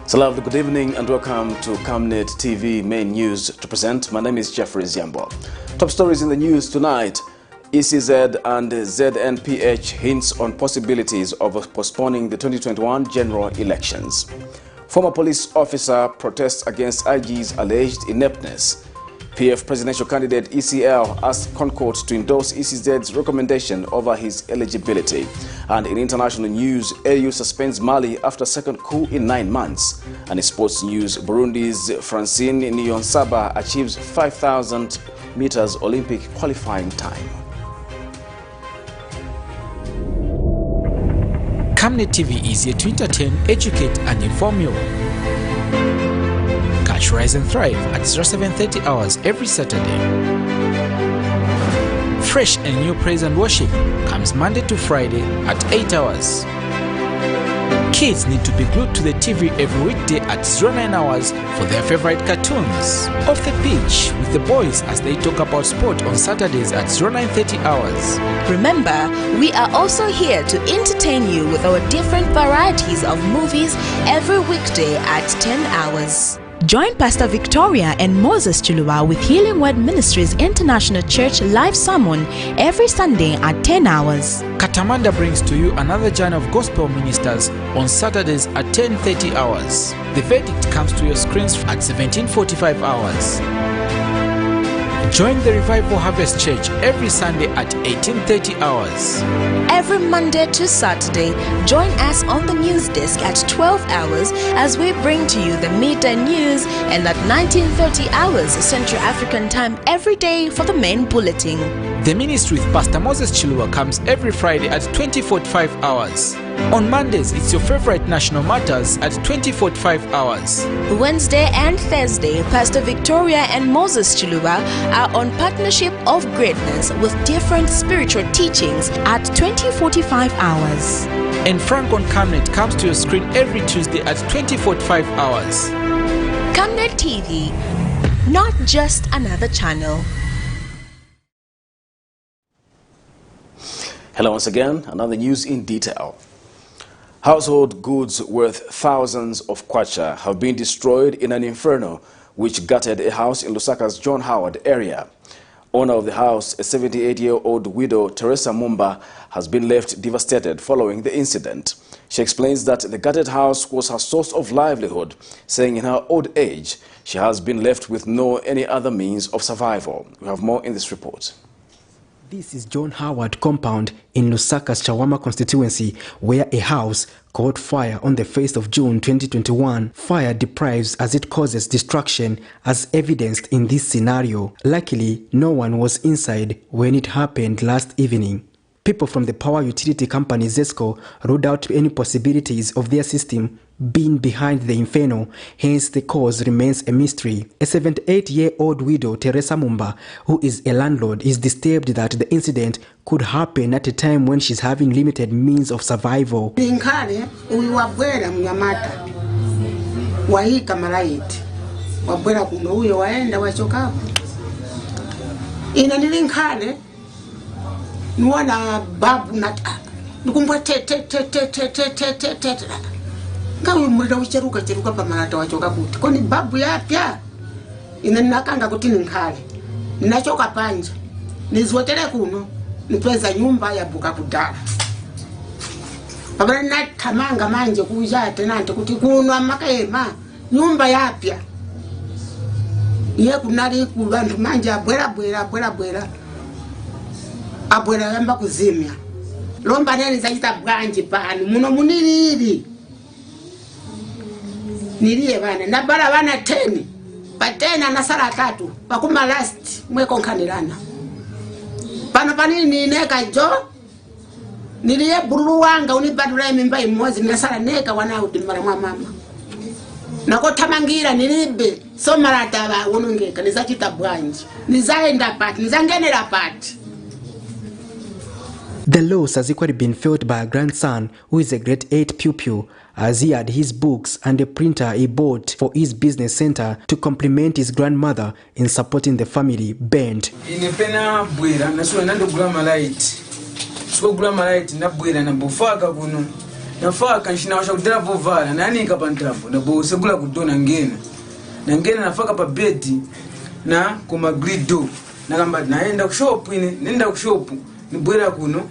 So lovely good evening and welcome to Camnet TV main news to present. My name is Jeffrey Ziambo. Top stories in the news tonight. ECZ and ZNPH hints on possibilities of postponing the 2021 general elections. Former police officer protests against IG's alleged ineptness. PF presidential candidate ECL asked CONCOURT to endorse ECZ'S recommendation over his eligibility. And in international news, AU suspends Mali after second coup in 9 months. And in sports news, Burundi's FRANCINE NIYONSABA achieves 5,000 meters Olympic qualifying time. Camnet TV is here to entertain, educate and inform you. Catch Rise and Thrive at 07:30 hours every Saturday. Fresh and new praise and worship comes Monday to Friday at 8 hours. Kids need to be glued to the TV every weekday at 09 hours for their favorite cartoons. Off the pitch with the boys as they talk about sport on Saturdays at 09:30 hours. Remember, we are also here to entertain you with our different varieties of movies every weekday at 10 hours. Join Pastor Victoria and Moses Chuluwa with Healing Word Ministries International Church live sermon every Sunday at 10 hours. Katamanda brings to you another journey of gospel ministers on Saturdays at 10:30 hours. The verdict comes to your screens at 17:45 hours. Join the Revival Harvest Church every Sunday at 18:30 hours. Every Monday to Saturday, join us on the news desk at 12 hours as we bring to you the midday news, and at 19:30 hours Central African time every day for the main bulletin. The ministry with Pastor Moses Chuluwa comes every Friday at 20:45 hours. On Mondays, it's your favorite national matters at 20:45 hours. Wednesday and Thursday, Pastor Victoria and Moses Chuluwa are on Partnership of Greatness with different spiritual teachings at 20:45 hours. And Frank on Camnet comes to your screen every Tuesday at 20:45 hours. Camnet TV, not just another channel. Hello once again, another news in detail. Household goods worth thousands of kwacha have been destroyed in an inferno which gutted a house in Lusaka's John Howard area. Owner of the house, a 78-year-old widow, Teresa Mumba, has been left devastated following the incident. She explains that the gutted house was her source of livelihood, saying in her old age, she has been left with no any other means of survival. We have more in this report. This is John Howard compound in Lusaka's Chawama constituency, where a house caught fire on the 1st of June 2021. Fire deprives as it causes destruction, as evidenced in this scenario. Luckily, no one was inside when it happened last evening. People from the power utility company ZESCO ruled out any possibilities of their system being behind the inferno, hence the cause remains a mystery. A 78-year-old widow, Teresa Mumba, who is a landlord, is disturbed that the incident could happen at a time when she's having limited means of survival. Nuwana babu nata nukumbwa ngawe mulida ucheruka pamanata wachoka kuti koni babu yapya ine nakanga kuti ninkhale ninachoka panja nizwotele kuno nipeza nyumba yabuka kudala pabana nathamanga manje kuja tenante kuti kuno amakema nyumba yapya iye kunali ku bantu manje abwera abwera yamba kuzimya lomba nene zachita bwanji pano muno munilili niliye bana nabala bana 10 patena na sala 3 bakuma last mweko nkanirana pano panini neka jo niliye bulu wanga unibadula mimba imozi na sala neka wana udimara mwa mama nako tamangira nilibe so marata ba wonongeka nizachita bwanji nizaenda pati nizangenera pati. The loss has equally been felt by a grandson who is a grade 8 pupil, as he had his books and a printer he bought for his business center to complement his grandmother in supporting the family band. Inepena bwera nasula nando gulama light. So gulama light na bwera na bufaka kuno. nafaka nshinaosha kudela vovala nani ikapantapo na bo segula kudona ngene na ngene nafaka pa bedi na kuma grido na kamba naenda kushop nenda kushop nibwera kuno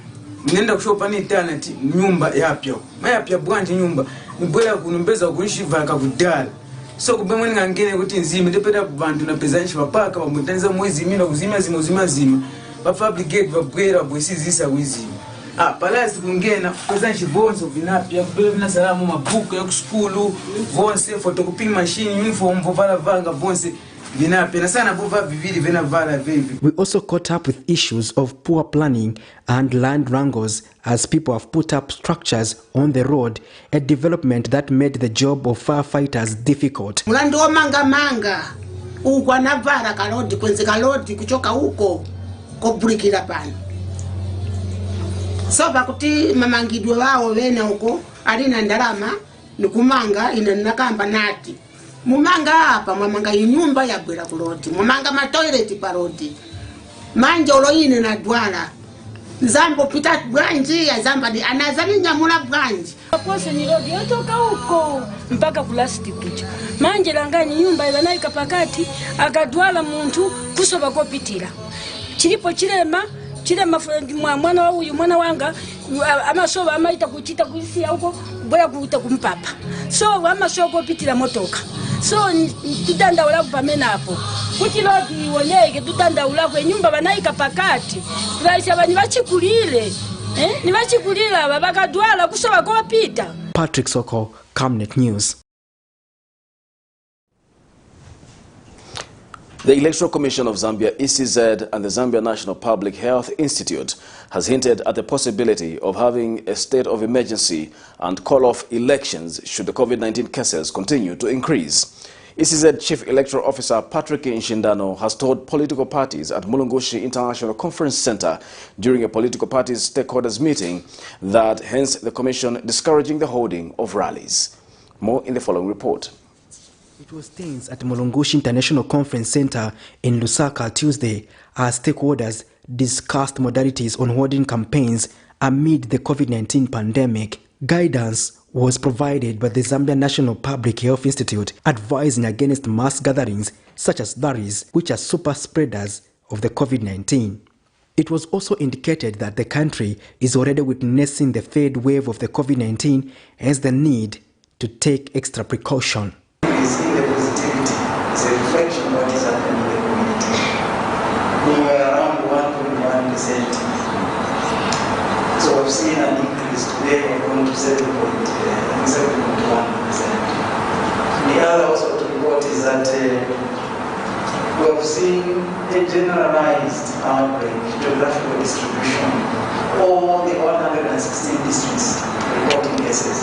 nenda kushop ni internet nyumba yapya mayapya bwanji nyumba nibwera kuno mbeza kunishiva kakudala so kubemwe ngangene kuti nzime ndepeta bantu na pezanshi bapaka bamutanza mwezi mina kuzima zima ba fabricate babwera bwesizisa wizima palasi kungena pezanshi vonso vinapya kubena salamu mabuku ya kuskulu vonse photocopying machine uniform vovala vanga vonse vinapya sana bova vivili vena vala vivi. We also caught up with issues of poor planning and land wrangles as people have put up structures on the road, a development that made the job of firefighters difficult. Mulando manga ukwa navala kalodi kwenze kalodi kuchoka huko kuburikira pana. So bakuti mamangidwe wao wena huko alina ndalama nikumanga ina nakamba nati. Mumanga hapa mamanga inyumba ya bwera kulodi. Mumanga matoileti parodi. Manje oloine na dwala. Zambo pita branji ya zamba di anazani nyamula branji. Pose ni rodi yotoka huko mpaka kulasti kucha. Manje langani nyumba ilanaika pakati akadwala muntu kusoba kopitira. Chilipo chilema mwana wa huyu mwana wanga amasoba amaita kuchita kuisia huko bora kuita kumpapa. So amasoba kopitira motoka. So tutandaula kupamena hapo. Kuti lodi woneke tutandaula kwa nyumba banaika pakati. Tulaisha bani bachikulile. Ni bachikulila babakadwala kusoba kopita. Patrick Soko, Camnet News. The Electoral Commission of Zambia, ECZ, and the Zambia National Public Health Institute has hinted at the possibility of having a state of emergency and call off elections should the COVID-19 cases continue to increase. ECZ Chief Electoral Officer Patrick Nshindano has told political parties at Mulungushi International Conference Center during a political parties stakeholders meeting that hence the Commission discouraging the holding of rallies. More in the following report. It was tense at Mulungushi International Conference Center in Lusaka Tuesday as stakeholders discussed modalities on holding campaigns amid the COVID-19 pandemic. Guidance was provided by the Zambia National Public Health Institute, advising against mass gatherings such as rallies, which are super spreaders of the COVID-19. It was also indicated that the country is already witnessing the third wave of the COVID-19, hence the need to take extra precaution. We see the positivity, it's a reflection of what is happening in the community. We were around 1.1%. So we've seen an increase today, we're going to 7.1%. The other also to report is that we have seen a generalized outbreak, geographical distribution, all the 116 districts reporting cases.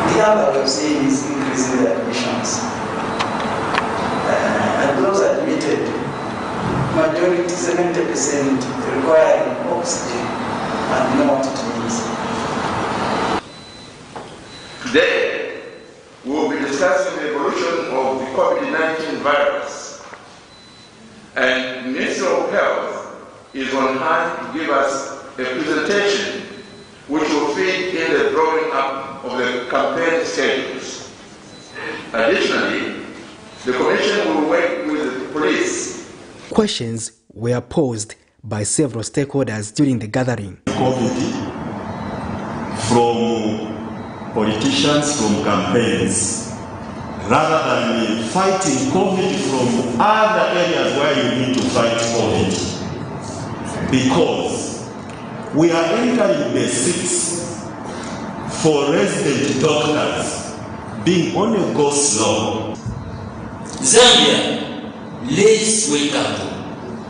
The other we've seen is increasing the admissions. And those admitted, majority 70% requiring oxygen and not means. Today, we will be discussing the evolution of the COVID-19 virus. And the Minister of Health is on hand to give us a presentation which will feed in the drawing up of the campaign schedules. Additionally, the Commission will work with the police. Questions were posed by several stakeholders during the gathering. COVID from politicians, from campaigns, rather than fighting COVID from other areas where you need to fight COVID. Because we are entering the seats for resident doctors being on a go slow. Zambia, let's wake up.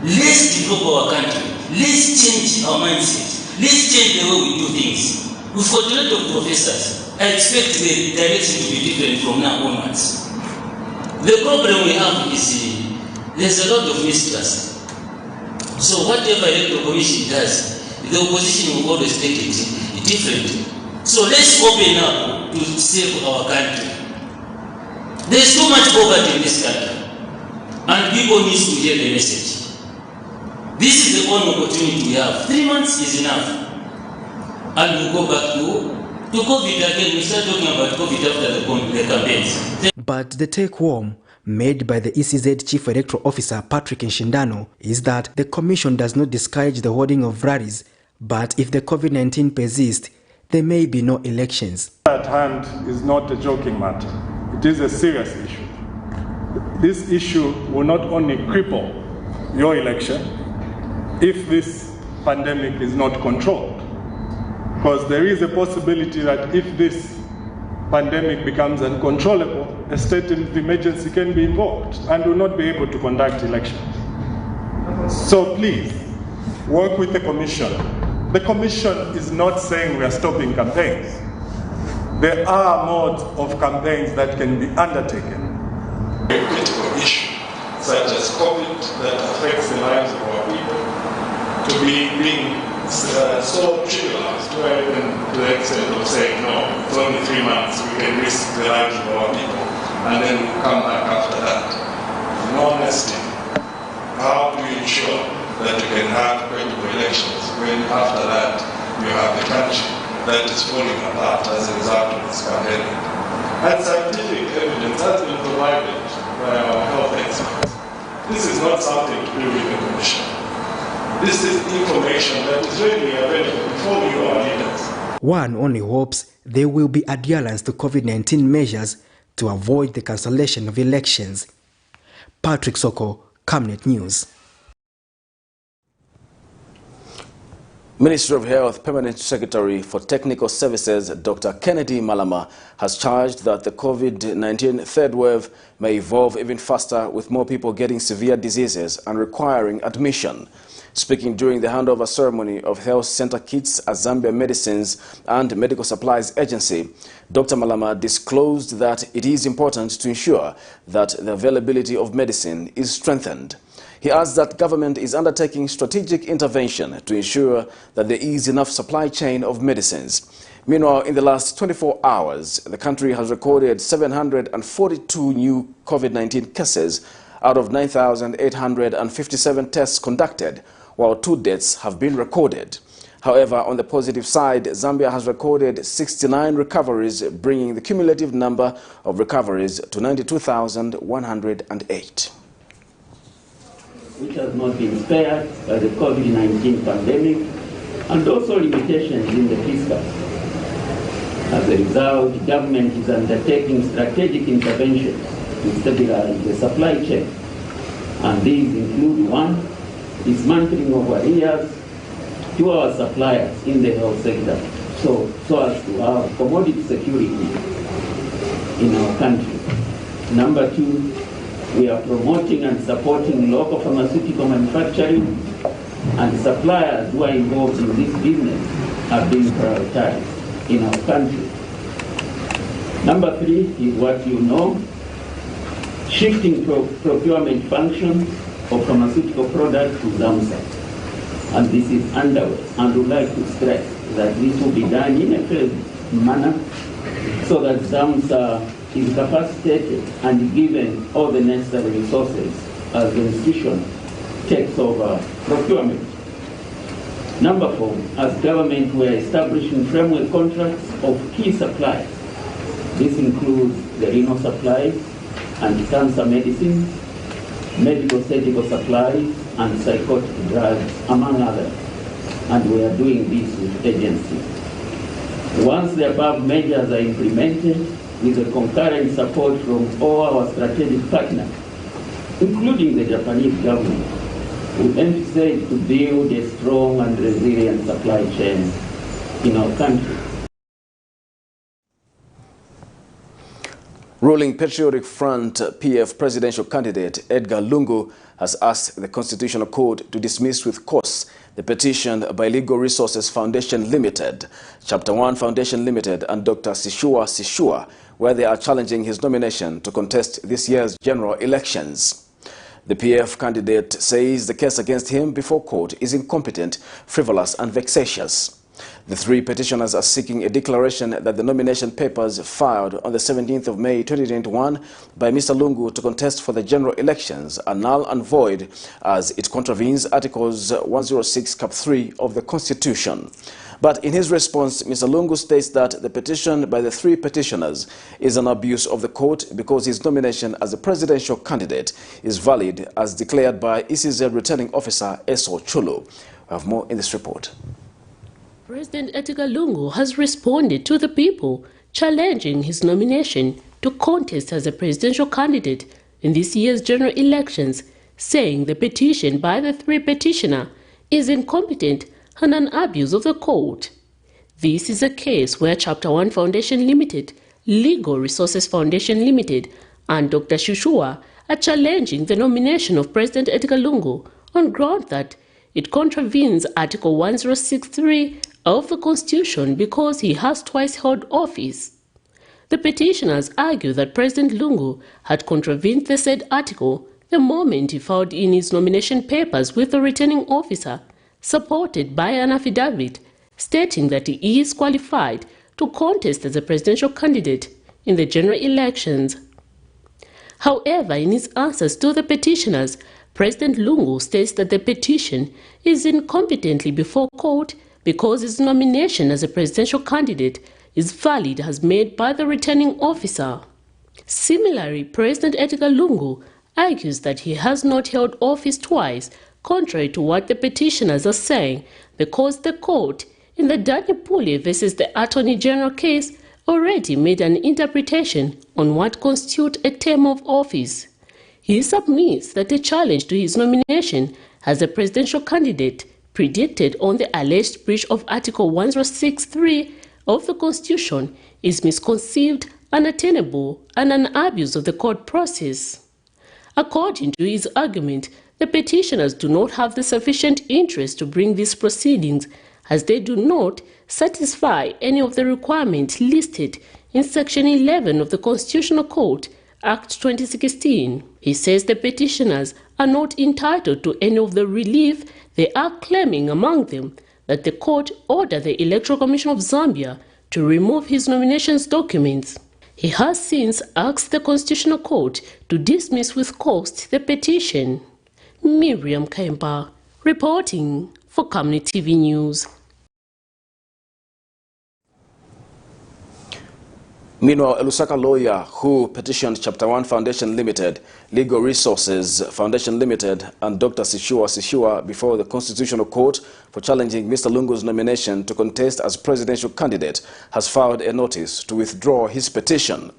Let's develop our country. Let's change our mindset. Let's change the way we do things. We've got a lot of professors. I expect the direction to be different from now onwards. The problem we have is there's a lot of mistrust. So whatever electoral commission does, the opposition will always take it differently. So let's open up to save our country. There's too much poverty in this country, and people need to hear the message. This is the only opportunity we have. 3 months is enough. and we go back to COVID again. We start talking about COVID after the campaigns. But the take-home made by the ECZ Chief Electoral Officer Patrick Nshindano is that the Commission does not discourage the holding of rallies, but if the COVID-19 persists, there may be no elections. At hand is not a joking matter. It is a serious issue. This issue will not only cripple your election if this pandemic is not controlled, because there is a possibility that if this pandemic becomes uncontrollable, a state of emergency can be invoked and will not be able to conduct elections. So please, work with the Commission. The Commission is not saying we are stopping campaigns. There are modes of campaigns that can be undertaken. A critical issue, such as COVID, that affects the lives of our people, to be being so trivialized, where even to the extent of saying, no, it's only 3 months, we can risk the lives of our people, and then we'll come back after that. In honesty, how do you ensure that you can have credible elections when after that you have the country that is falling apart as a result of this pandemic? And scientific evidence has been provided by our health experts. This is not something to do with the Commission. This is information that is readily available before you are leaders. One only hopes there will be adherence to COVID-19 measures to avoid the cancellation of elections. Patrick Soko, Camnet News. Ministry of Health Permanent Secretary for Technical Services, Dr. Kennedy Malama, has charged that the COVID-19 third wave may evolve even faster, with more people getting severe diseases and requiring admission. Speaking during the handover ceremony of health center kits at Zambia Medicines and Medical Supplies Agency, Dr. Malama disclosed that it is important to ensure that the availability of medicine is strengthened. He adds that government is undertaking strategic intervention to ensure that there is enough supply chain of medicines. Meanwhile, in the last 24 hours, the country has recorded 742 new COVID-19 cases out of 9,857 tests conducted, while 2 deaths have been recorded. However, on the positive side, Zambia has recorded 69 recoveries, bringing the cumulative number of recoveries to 92,108. Which has not been spared by the COVID-19 pandemic, and also limitations in the fiscal. As a result, the government is undertaking strategic interventions to stabilize the supply chain. And these include: 1, dismantling of arrears to our suppliers in the health sector, so as to have commodity security in our country. Number 2, we are promoting and supporting local pharmaceutical manufacturing, and suppliers who are involved in this business are being prioritized in our country. Number 3 is what you know: shifting procurement functions of pharmaceutical products to ZAMSA. And this is underway, and we would like to stress that this will be done in a phased manner so that ZAMSA is capacitated and given all the necessary resources as the institution takes over procurement. Number 4, as government, we are establishing framework contracts of key suppliers. This includes the renal supplies and cancer medicines, medical surgical supplies, and psychotic drugs, among others. And we are doing this with agencies. Once the above measures are implemented, with the concurrent support from all our strategic partners, including the Japanese government, we emphasize to build a strong and resilient supply chain in our country. Ruling Patriotic Front PF presidential candidate Edgar Lungu has asked the Constitutional Court to dismiss with costs the petition by Legal Resources Foundation Limited, Chapter 1 Foundation Limited, and Dr. Sishua, where they are challenging his nomination to contest this year's general elections. The PF candidate says the case against him before court is incompetent, frivolous, and vexatious. The 3 petitioners are seeking a declaration that the nomination papers filed on the 17th of May 2021 by Mr. Lungu to contest for the general elections are null and void, as it contravenes Articles 106 Cap 3 of the Constitution. But in his response, Mr. Lungu states that the petition by the 3 petitioners is an abuse of the court because his nomination as a presidential candidate is valid as declared by ECZ returning officer Eso Chulu. We have more in this report. President Edgar Lungu has responded to the people challenging his nomination to contest as a presidential candidate in this year's general elections, saying the petition by the 3 petitioner is incompetent and an abuse of the court. This is a case where Chapter 1 Foundation Limited, Legal Resources Foundation Limited, and Dr. Shushua are challenging the nomination of President Edgar Lungu on ground that it contravenes Article 1063 of the Constitution because he has twice held office. The petitioners argue that President Lungu had contravened the said article the moment he filed in his nomination papers with the returning officer, supported by an affidavit stating that he is qualified to contest as a presidential candidate in the general elections. However, in his answers to the petitioners, President Lungu states that the petition is incompetently before court because his nomination as a presidential candidate is valid as made by the returning officer. Similarly, President Edgar Lungu argues that he has not held office twice, contrary to what the petitioners are saying, because the court, in the Daniel Pule versus the Attorney General case, already made an interpretation on what constitutes a term of office. He submits that the challenge to his nomination as a presidential candidate predicted on the alleged breach of Article 1063 of the Constitution is misconceived, unattainable, and an abuse of the court process. According to his argument, the petitioners do not have the sufficient interest to bring these proceedings as they do not satisfy any of the requirements listed in Section 11 of the Constitutional Code, Act 2016. He says the petitioners are not entitled to any of the relief they are claiming, among them that the court ordered the Electoral Commission of Zambia to remove his nominations documents. He has since asked the Constitutional Court to dismiss with cost the petition. Miriam Kempa, reporting for Camnet TV News. Meanwhile, a Lusaka lawyer who petitioned Chapter 1 Foundation Limited, Legal Resources Foundation Limited, and Dr. Sishua before the Constitutional Court for challenging Mr. Lungu's nomination to contest as presidential candidate has filed a notice to withdraw his petition.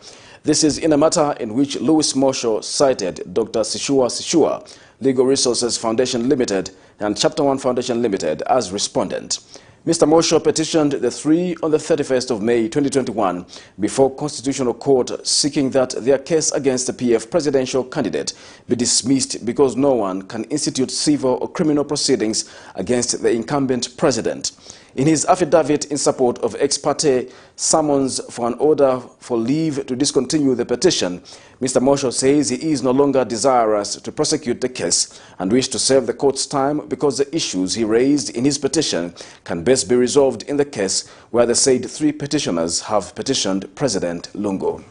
This is in a matter in which Louis Mosho cited Dr. Sishua, Legal Resources Foundation Limited, and Chapter 1 Foundation Limited as respondent. Mr. Mosho petitioned the 3 on the 31st of May 2021 before Constitutional Court seeking that their case against the PF presidential candidate be dismissed because no one can institute civil or criminal proceedings against the incumbent president. In his affidavit in support of ex parte summons for an order for leave to discontinue the petition, Mr. Mosho says he is no longer desirous to prosecute the case and wishes to save the court's time because the issues he raised in his petition can best be resolved in the case where the said 3 petitioners have petitioned President Lungu.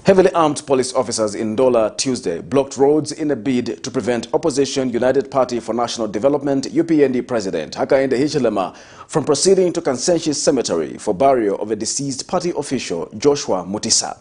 Heavily armed police officers in Ndola Tuesday blocked roads in a bid to prevent opposition United Party for National Development UPND President Hakainde Hichilema from proceeding to Kansenshi Cemetery for burial of a deceased party official Joshua Mutisa.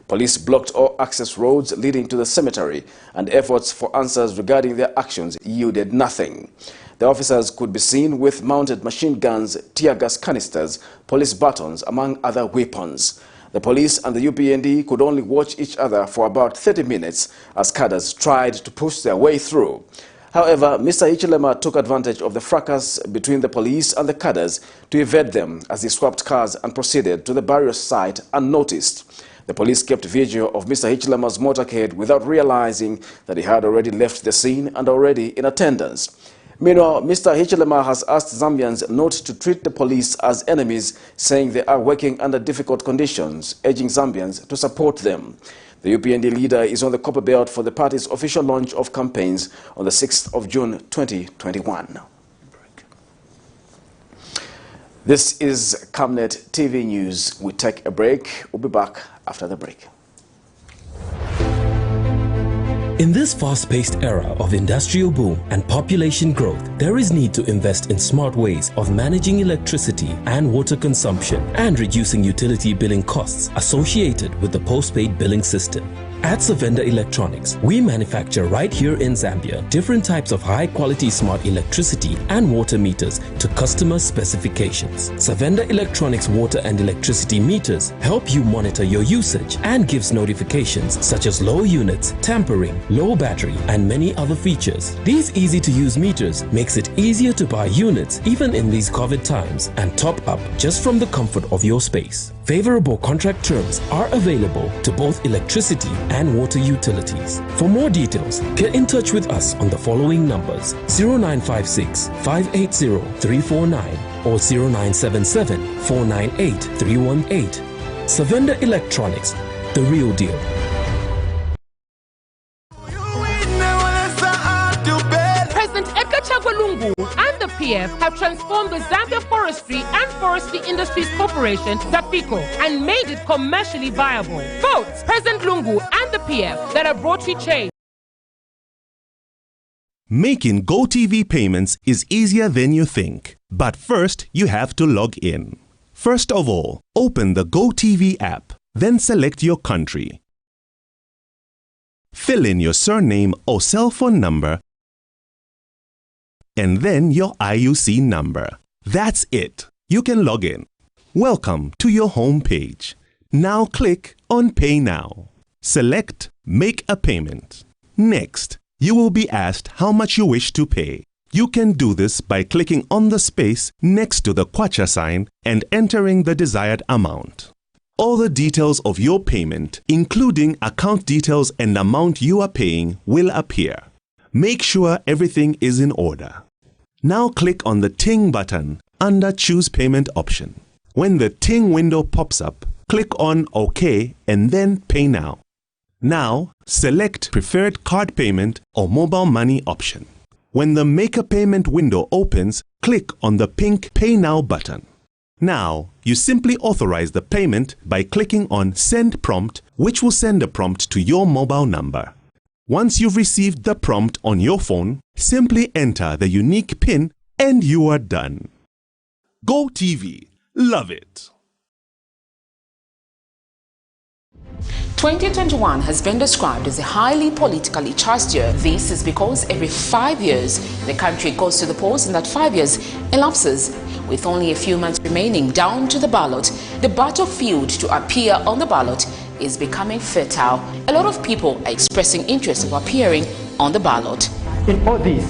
Police blocked all access roads leading to the cemetery, and efforts for answers regarding their actions yielded nothing. The officers could be seen with mounted machine guns, tear gas canisters, police batons, among other weapons. The police and the UPND could only watch each other for about 30 minutes as cadres tried to push their way through. However, Mr. Hichilema took advantage of the fracas between the police and the cadres to evade them as he swapped cars and proceeded to the burial site unnoticed. The police kept vigil of Mr. Hichilema's motorcade without realizing that he had already left the scene and already in attendance. Meanwhile, Mr. Hichilema has asked Zambians not to treat the police as enemies, saying they are working under difficult conditions, urging Zambians to support them. The UPND leader is on the copper belt for the party's official launch of campaigns on the 6th of June 2021. This is Camnet TV News. We take a break. We'll be back after the break. In this fast-paced era of industrial boom and population growth, there is need to invest in smart ways of managing electricity and water consumption and reducing utility billing costs associated with the postpaid billing system. At Savenda Electronics, we manufacture right here in Zambia different types of high-quality smart electricity and water meters to customer specifications. Savenda Electronics water and electricity meters help you monitor your usage and gives notifications such as low units, tampering, low battery, and many other features. These easy-to-use meters makes it easier to buy units even in these COVID times and top up just from the comfort of your space. Favorable contract terms are available to both electricity and water utilities. For more details, get in touch with us on the following numbers: 0956 580 349 or 0977 498 318. Savenda Electronics, the real deal. And the PF have transformed the Zambia Forestry and Forestry Industries Corporation, ZAPICO, and made it commercially viable. Vote President Lungu and the PF that have brought you change. Making GoTV payments is easier than you think. But first, you have to log in. First of all, open the GoTV app, then select your country. Fill in your surname or cell phone number and then your IUC number. That's it. You can log in. Welcome to your home page. Now click on Pay Now. Select Make a Payment. Next, you will be asked how much you wish to pay. You can do this by clicking on the space next to the kwacha sign and entering the desired amount. All the details of your payment, including account details and amount you are paying, will appear. Make sure everything is in order. Now click on the Ting button under Choose Payment option. When the Ting window pops up, click on OK and then Pay Now. Now, select Preferred Card Payment or Mobile Money option. When the Make a Payment window opens, click on the pink Pay Now button. Now, you simply authorize the payment by clicking on Send Prompt, which will send a prompt to your mobile number. Once you've received the prompt on your phone, simply enter the unique PIN and you are done. GoTV. Love it. 2021 has been described as a highly politically charged year. This is because every 5 years, the country goes to the polls, and that 5 years elapses. With only a few months remaining down to the ballot, the battlefield to appear on the ballot is becoming fertile. A lot of people are expressing interest of appearing on the ballot. In all this,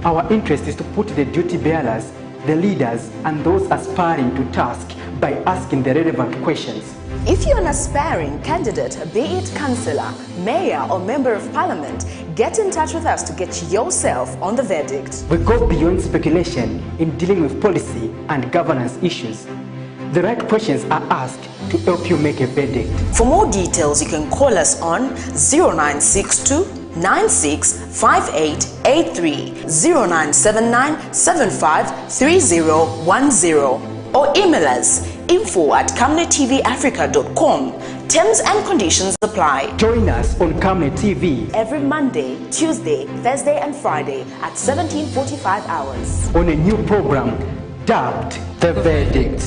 our interest is to put the duty bearers, the leaders, and those aspiring to task by asking the relevant questions. If you're an aspiring candidate, be it councillor, mayor, or member of parliament, get in touch with us to get yourself on the verdict. We go beyond speculation in dealing with policy and governance issues. The right questions are asked to help you make a verdict. For more details, you can call us on 0962 965883, 0979 753010, or email us info@camnettvafrica.com. Terms and conditions apply. Join us on Camnet TV every Monday, Tuesday, Thursday, and Friday at 17:45 hours on a new program dubbed The Verdict.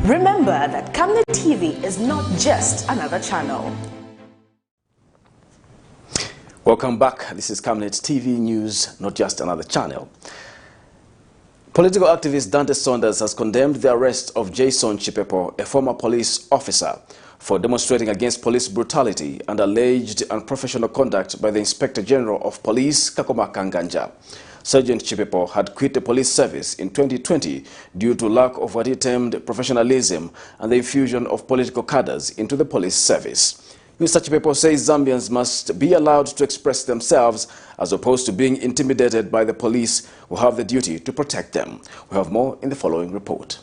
Remember that Camnet TV is not just another channel. Welcome back. This is Camnet TV News, not just another channel. Political activist Dante Saunders has condemned the arrest of Jason Chipepo, a former police officer, for demonstrating against police brutality and alleged unprofessional conduct by the Inspector General of Police, Kakoma Kanganja. Sergeant Chipepo had quit the police service in 2020 due to lack of what he termed professionalism and the infusion of political cadres into the police service. Mr. Chipepo says Zambians must be allowed to express themselves as opposed to being intimidated by the police who have the duty to protect them. We have more in the following report.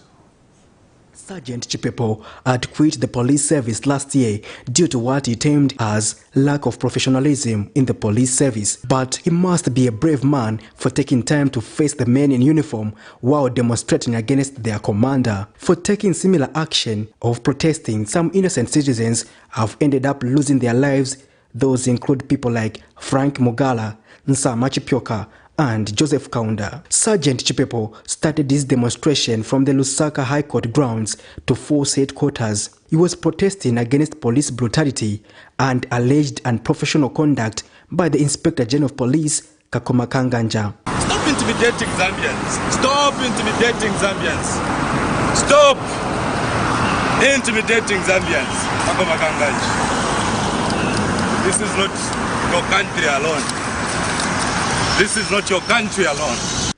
Sergeant Chipepo had quit the police service last year due to what he termed as lack of professionalism in the police service. But he must be a brave man for taking time to face the men in uniform while demonstrating against their commander. For taking similar action of protesting, some innocent citizens have ended up losing their lives. Those include people like Frank Mogala, Nsama Chipyoka, and Joseph Kaunda. Sergeant Chipepo started this demonstration from the Lusaka High Court grounds to force headquarters. He was protesting against police brutality and alleged unprofessional conduct by the Inspector General of Police, Kakoma Kanganja. Stop intimidating Zambians. Stop intimidating Zambians. Stop intimidating Zambians, Kakoma Kanganja. This is not your country alone. This is not your country alone.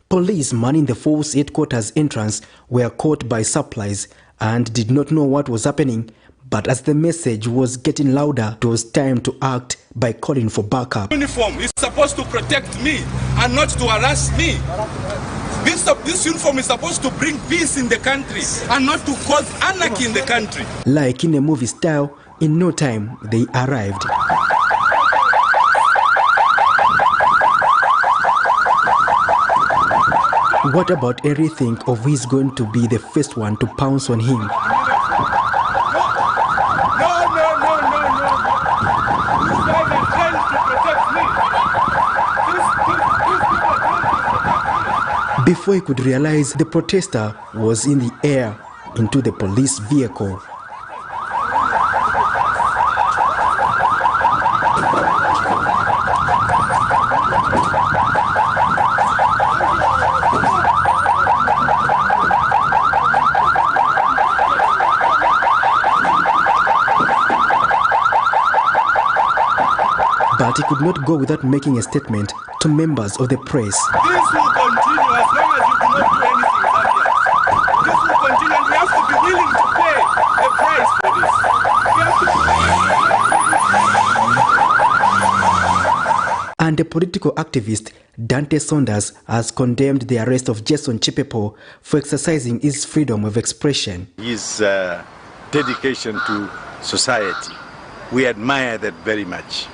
Police manning the force headquarters entrance were caught by supplies and did not know what was happening. But as the message was getting louder, it was time to act by calling for backup. Uniform is supposed to protect me and not to harass me. This uniform is supposed to bring peace in the country and not to cause anarchy in the country. Like in a movie style, in no time they arrived. What about Eri think of who is going to be the first one to pounce on him? Before he could realize, the protester was in the air into the police vehicle. But he could not go without making a statement to members of the press. This will continue as long as you do not do anything, Zambians. This will continue and we have to be willing to pay the price for this. And the political activist Dante Saunders has condemned the arrest of Jason Chipepo for exercising his freedom of expression. His dedication to society, we admire that very much.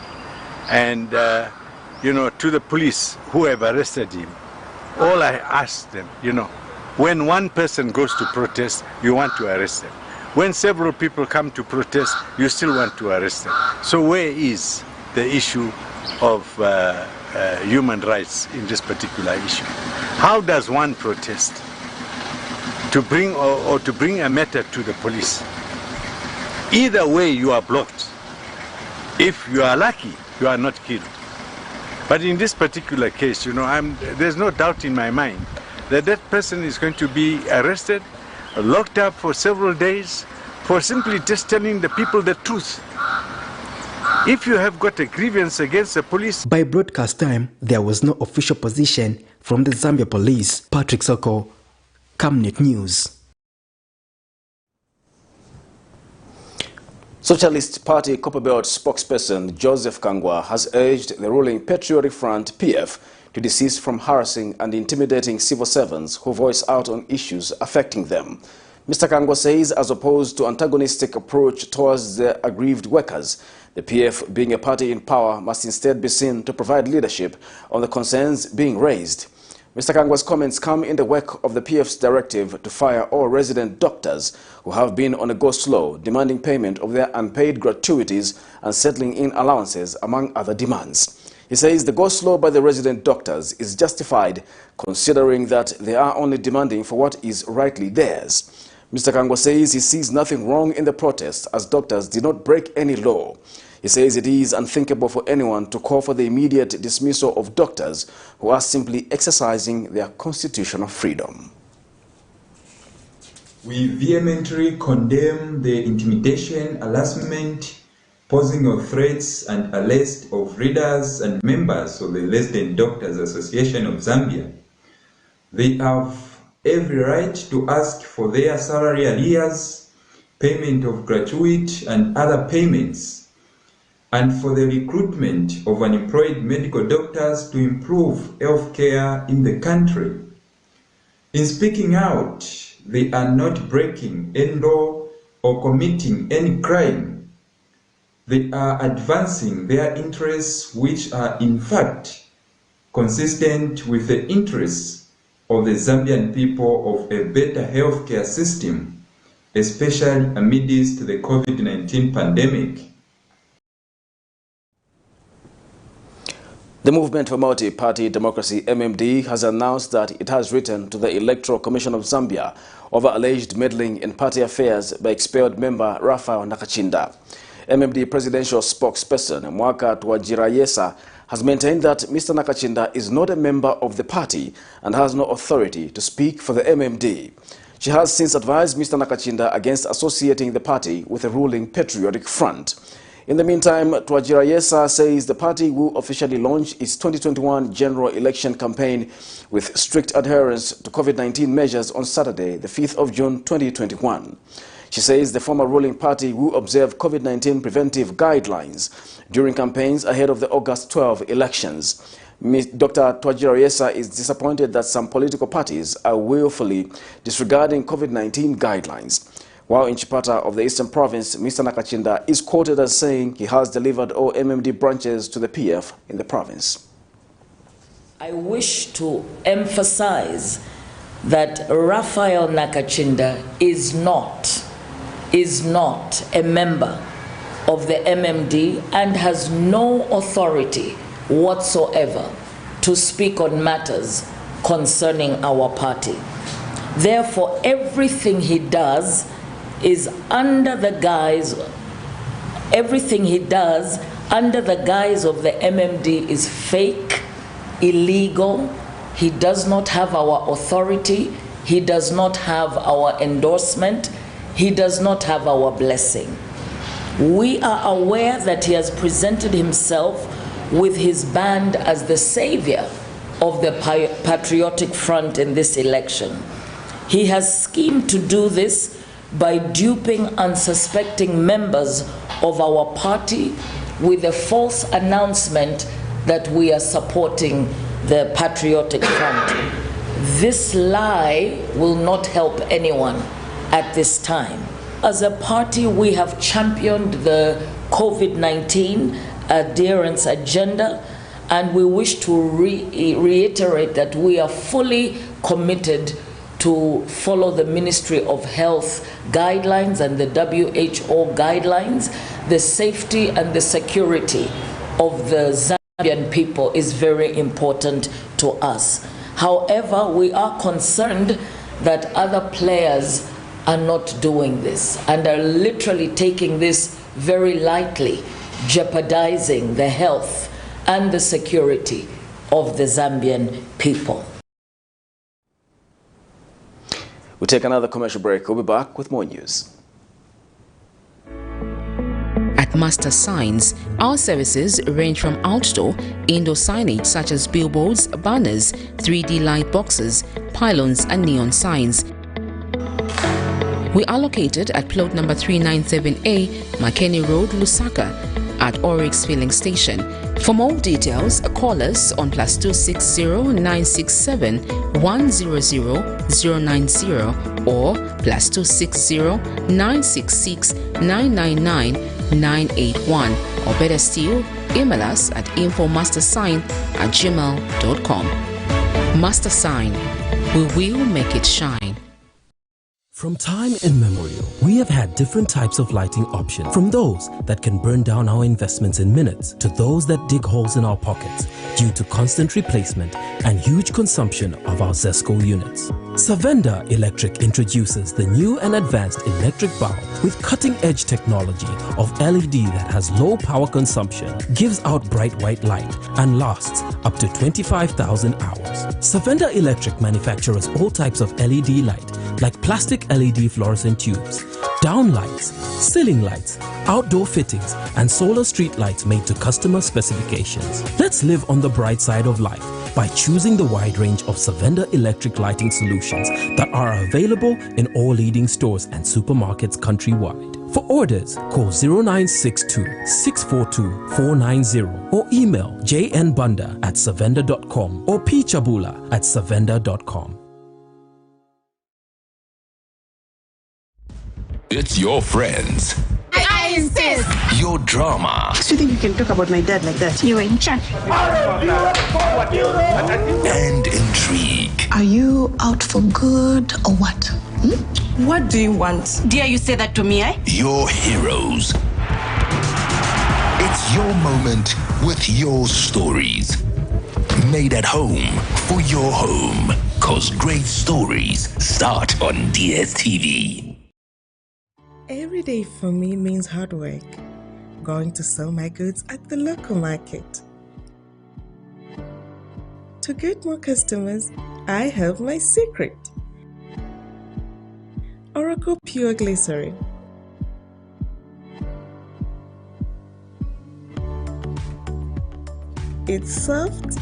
And, to the police who have arrested him, all I ask them, when one person goes to protest, you want to arrest them. When several people come to protest, you still want to arrest them. So where is the issue of human rights in this particular issue? How does one protest to bring or to bring a matter to the police? Either way, you are blocked. If you are lucky, you are not killed. But in this particular case, there's no doubt in my mind that that person is going to be arrested, locked up for several days for simply just telling the people the truth. If you have got a grievance against the police... By broadcast time, there was no official position from the Zambia police. Patrick Soko, Camnet News. Socialist Party Copper Belt spokesperson Joseph Kangwa has urged the ruling Patriotic Front PF to desist from harassing and intimidating civil servants who voice out on issues affecting them. Mr. Kangwa says, as opposed to antagonistic approach towards the aggrieved workers, the PF, being a party in power, must instead be seen to provide leadership on the concerns being raised. Mr. Kangwa's comments come in the wake of the PF's directive to fire all resident doctors who have been on a go-slow, demanding payment of their unpaid gratuities and settling in allowances, among other demands. He says the go-slow by the resident doctors is justified, considering that they are only demanding for what is rightly theirs. Mr. Kangwa says he sees nothing wrong in the protest, as doctors did not break any law. He says it is unthinkable for anyone to call for the immediate dismissal of doctors who are simply exercising their constitutional freedom. We vehemently condemn the intimidation, harassment, posing of threats and arrest of readers and members of the Resident Doctors Association of Zambia. They have every right to ask for their salary arrears, payment of gratuity and other payments, and for the recruitment of unemployed medical doctors to improve health care in the country. In speaking out, they are not breaking any law or committing any crime. They are advancing their interests, which are in fact consistent with the interests of the Zambian people of a better healthcare system, especially amidst the COVID-19 pandemic. The Movement for Multi-Party Democracy, MMD, has announced that it has written to the Electoral Commission of Zambia over alleged meddling in party affairs by expelled member Raphael Nakachinda. MMD presidential spokesperson Mwaka Twagirayesa has maintained that Mr. Nakachinda is not a member of the party and has no authority to speak for the MMD. She has since advised Mr. Nakachinda against associating the party with the ruling Patriotic Front. In the meantime, Twagirayesa says the party will officially launch its 2021 general election campaign with strict adherence to COVID-19 measures on Saturday, the 5th of June 2021. She says the former ruling party will observe COVID-19 preventive guidelines during campaigns ahead of the August 12 elections. Dr. Twagirayesa is disappointed that some political parties are willfully disregarding COVID-19 guidelines. While in Chipata of the Eastern Province, Mr. Nakachinda is quoted as saying he has delivered all MMD branches to the PF in the province. I wish to emphasize that Raphael Nakachinda is not a member of the MMD and has no authority whatsoever to speak on matters concerning our party. Therefore, everything he does is under the guise of the MMD is fake, illegal. He does not have our authority. He does not have our endorsement. He does not have our blessing. We are aware that he has presented himself with his band as the savior of the Patriotic Front in this election. He has schemed to do this by duping unsuspecting members of our party with a false announcement that we are supporting the Patriotic Front. This lie will not help anyone at this time. As a party, we have championed the COVID-19 adherence agenda, and we wish to reiterate that we are fully committed to follow the Ministry of Health guidelines and the WHO guidelines. The safety and the security of the Zambian people is very important to us. However, we are concerned that other players are not doing this and are literally taking this very lightly, jeopardizing the health and the security of the Zambian people. We'll take another commercial break. We'll be back with more news. At Master Signs, our services range from outdoor, indoor signage such as billboards, banners, 3D light boxes, pylons and neon signs. We are located at plot number 397A, Makeni Road, Lusaka, at Oryx Filling Station. For more details, call us on +260 967 100 090 or +260 966 999 981, or better still, email us at infomastersign@gmail.com. Master Sign, we will make it shine. From time immemorial, we have had different types of lighting options, from those that can burn down our investments in minutes to those that dig holes in our pockets due to constant replacement and huge consumption of our ZESCO units. Savenda Electric introduces the new and advanced electric bulb with cutting-edge technology of LED that has low power consumption, gives out bright white light, and lasts up to 25,000 hours. Savenda Electric manufactures all types of LED light, like plastic LED fluorescent tubes, down lights, ceiling lights, outdoor fittings, and solar street lights made to customer specifications. Let's live on the bright side of life by choosing the wide range of Savenda Electric lighting solutions that are available in all leading stores and supermarkets countrywide. For orders, call 0962 642 490 or email jnbunda@savenda.com or pchabula@savenda.com. It's your friends. I insist. Your drama. So you think you can talk about my dad like that? You're in charge. And intrigue. Are you out for good or what? What do you want? Dare you say that to me, eh? Your heroes. It's your moment with your stories. Made at home for your home. 'Cause great stories start on DSTV. Every day for me means hard work. Going to sell my goods at the local market. To get more customers, I have my secret. Oracle Pure Glycerin. It's soft,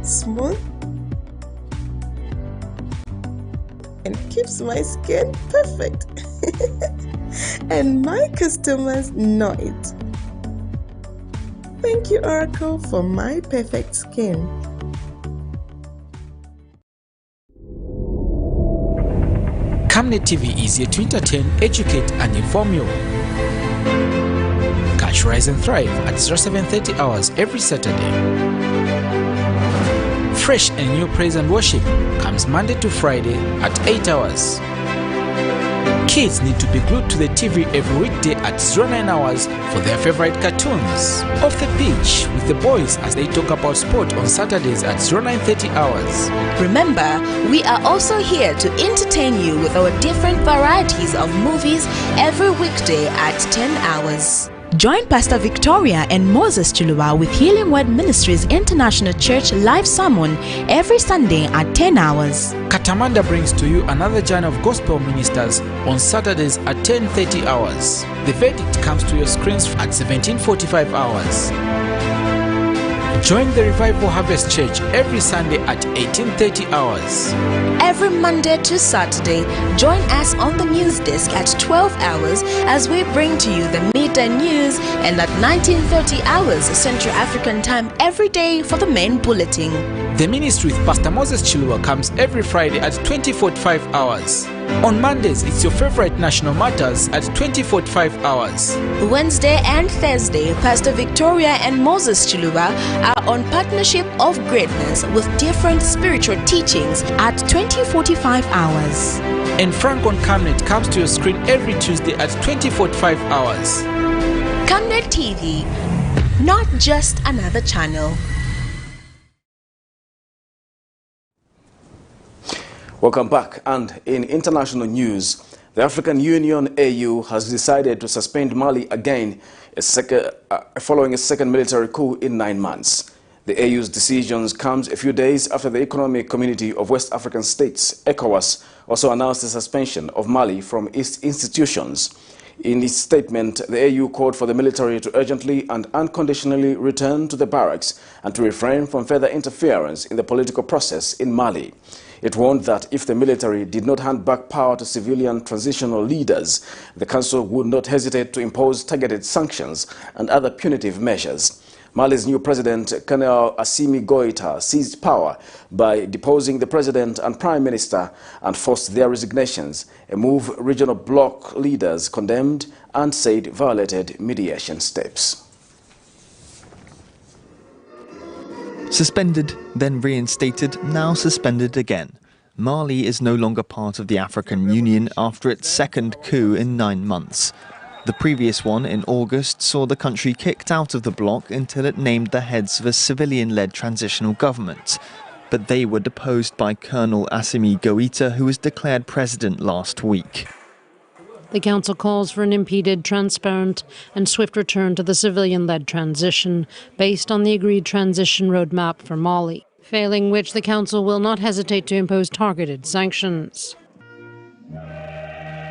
smooth, and keeps my skin perfect. And my customers know it. Thank you, Oracle, for my perfect skin. Camnet TV is here to entertain, educate, and inform you. Catch Rise and Thrive at 07:30 hours every Saturday. Fresh and new praise and worship comes Monday to Friday at 8 hours. Kids need to be glued to the TV every weekday at 09 hours for their favorite cartoons. Off the pitch with the boys as they talk about sport on Saturdays at 09:30 hours. Remember, we are also here to entertain you with our different varieties of movies every weekday at 10 hours. Join Pastor Victoria and Moses Chuluwa with Healing Word Ministries International Church live sermon every Sunday at 10 hours. Katamanda brings to you another journey of gospel ministers on Saturdays at 10:30 hours. The verdict comes to your screens at 17:45 hours. Join the Revival Harvest Church every Sunday at 18:30 hours. Every Monday to Saturday, join us on the news desk at 12 hours as we bring to you the midday news, and at 19:30 hours Central African time every day for the main bulletin. The ministry with Pastor Moses Chilua comes every Friday at 20:45 hours. On Mondays, it's your favorite national matters at 20:45 hours. Wednesday and Thursday, Pastor Victoria and Moses Chilua are on Partnership of Greatness with different spiritual teachings at 20:45 hours. And Frank on Camnet comes to your screen every Tuesday at 20:45 hours. Camnet TV, not just another channel. Welcome back. And in international news, the African Union AU has decided to suspend Mali again following a second military coup in 9 months. The AU's decision comes a few days after the Economic Community of West African States, ECOWAS, also announced the suspension of Mali from its institutions. In its statement, the AU called for the military to urgently and unconditionally return to the barracks and to refrain from further interference in the political process in Mali. It warned that if the military did not hand back power to civilian transitional leaders, the council would not hesitate to impose targeted sanctions and other punitive measures. Mali's new president, Colonel Assimi Goïta, seized power by deposing the president and prime minister and forced their resignations, a move regional bloc leaders condemned and said violated mediation steps. Suspended, then reinstated, now suspended again. Mali is no longer part of the African Union after its second coup in 9 months. The previous one in August saw the country kicked out of the bloc until it named the heads of a civilian-led transitional government. But they were deposed by Colonel Assimi Goïta, who was declared president last week. The council calls for an impeded, transparent and swift return to the civilian-led transition based on the agreed transition roadmap for Mali, failing which the council will not hesitate to impose targeted sanctions.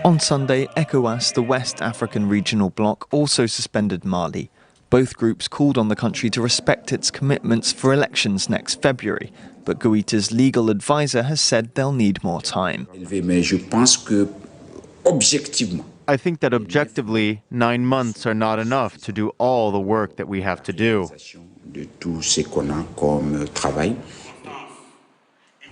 On Sunday, ECOWAS, the West African regional bloc, also suspended Mali. Both groups called on the country to respect its commitments for elections next February, but Goïta's legal advisor has said they'll need more time. I think that objectively, 9 months are not enough to do all the work that we have to do.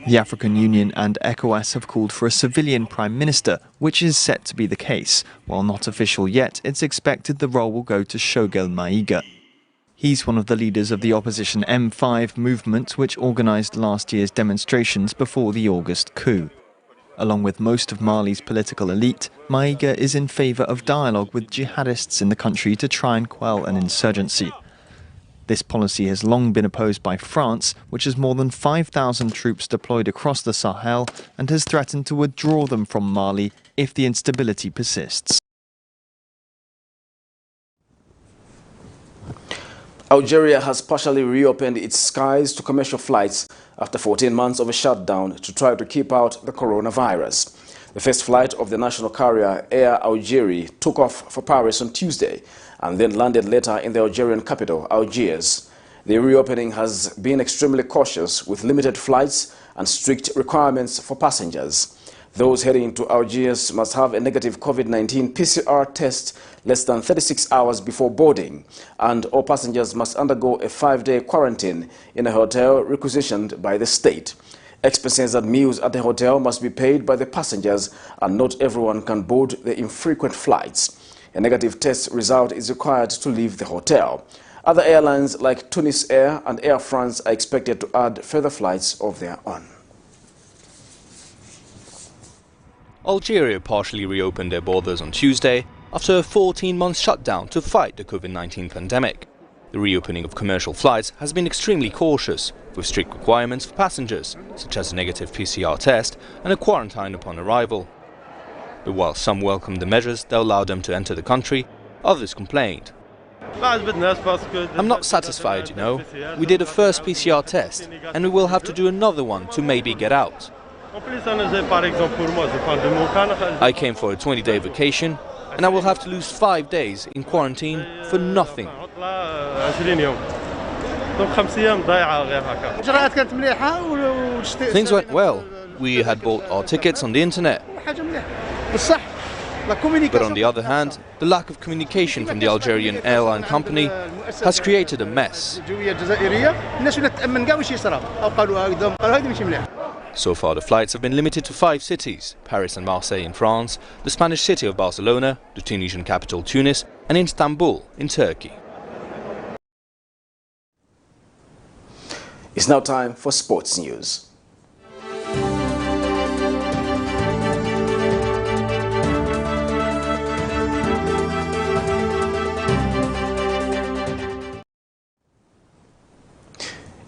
The African Union and ECOWAS have called for a civilian prime minister, which is set to be the case. While not official yet, it's expected the role will go to Shogel Maiga. He's one of the leaders of the opposition M5 movement, which organised last year's demonstrations before the August coup. Along with most of Mali's political elite, Maiga is in favour of dialogue with jihadists in the country to try and quell an insurgency. This policy has long been opposed by France, which has more than 5,000 troops deployed across the Sahel and has threatened to withdraw them from Mali if the instability persists. Algeria has partially reopened its skies to commercial flights after 14 months of a shutdown to try to keep out the coronavirus. The first flight of the national carrier Air Algerie took off for Paris on Tuesday and then landed later in the Algerian capital, Algiers. The reopening has been extremely cautious with limited flights and strict requirements for passengers. Those heading to Algiers must have a negative COVID-19 PCR test less than 36 hours before boarding, and all passengers must undergo a 5-day quarantine in a hotel requisitioned by the state. Expenses and meals at the hotel must be paid by the passengers, and not everyone can board the infrequent flights. A negative test result is required to leave the hotel. Other airlines like Tunis Air and Air France are expected to add further flights of their own. Algeria partially reopened their borders on Tuesday after a 14-month shutdown to fight the COVID-19 pandemic. The reopening of commercial flights has been extremely cautious, with strict requirements for passengers, such as a negative PCR test and a quarantine upon arrival. But while some welcomed the measures that allowed them to enter the country, others complained. I'm not satisfied, you know. We did a first PCR test, and we will have to do another one to maybe get out. I came for a 20-day vacation, and I will have to lose 5 days in quarantine for nothing. Things went well. We had bought our tickets on the internet. But on the other hand, the lack of communication from the Algerian airline company has created a mess. So far, the flights have been limited to 5 cities: Paris and Marseille in France, the Spanish city of Barcelona, the Tunisian capital Tunis, and Istanbul in Turkey. It's now time for sports news.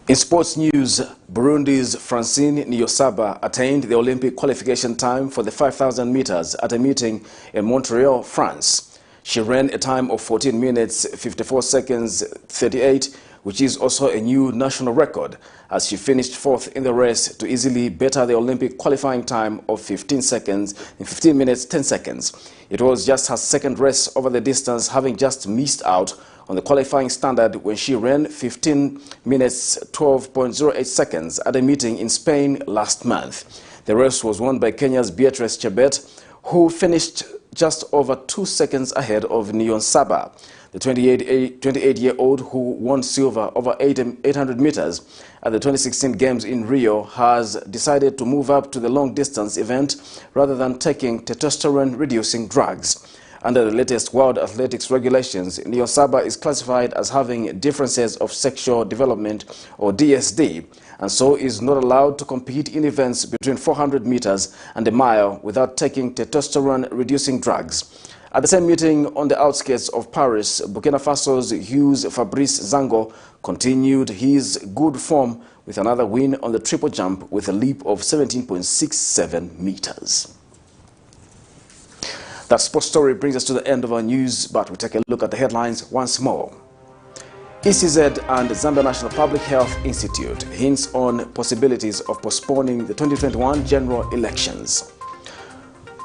In sports news, Burundi's Francine NIYONSABA attained the Olympic qualification time for the 5,000 meters at a meeting in Montreal, France. She ran a time of 14 minutes, 54 seconds, 38, which is also a new national record, as she finished 4th in the race to easily better the Olympic qualifying time of 15 minutes, 10 seconds. It was just her second race over the distance, having just missed out on the qualifying standard when she ran 15 minutes 12.08 seconds at a meeting in Spain last month. The race was won by Kenya's Beatrice Chebet, who finished just over 2 seconds ahead of NIYONSABA. The 28-year-old, who won silver over 800 meters at the 2016 Games in Rio, has decided to move up to the long-distance event rather than taking testosterone-reducing drugs. Under the latest World Athletics regulations, NIYONSABA is classified as having differences of sexual development, or DSD, and so is not allowed to compete in events between 400 meters and a mile without taking testosterone-reducing drugs. At the same meeting on the outskirts of Paris, Burkina Faso's Hughes Fabrice Zango continued his good form with another win on the triple jump with a leap of 17.67 meters. That sports story brings us to the end of our news, but we take a look at the headlines once more. ECZ and Zambia National Public Health Institute hints on possibilities of postponing the 2021 general elections.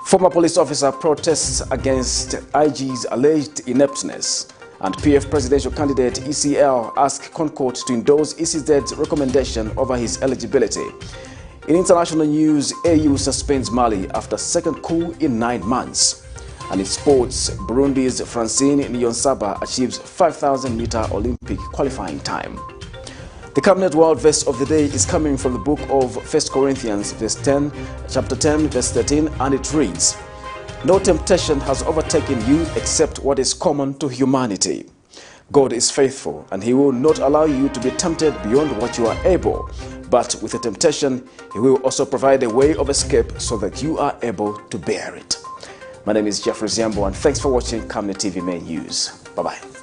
Former police officer protests against IG's alleged ineptness, and PF presidential candidate ECL asks CONCOURT to endorse ECZ'S recommendation over his eligibility. In international news, AU suspends Mali after second coup in 9 months. And in sports, Burundi's Francine NIYONSABA achieves 5,000-meter Olympic qualifying time. The Camnet World Verse of the Day is coming from the book of 1 Corinthians chapter 10, verse 13, and it reads, "No temptation has overtaken you except what is common to humanity. God is faithful, and he will not allow you to be tempted beyond what you are able. But with the temptation, he will also provide a way of escape so that you are able to bear it." My name is Jeffrey Ziambo, and thanks for watching Camnet TV Main News. Bye-bye.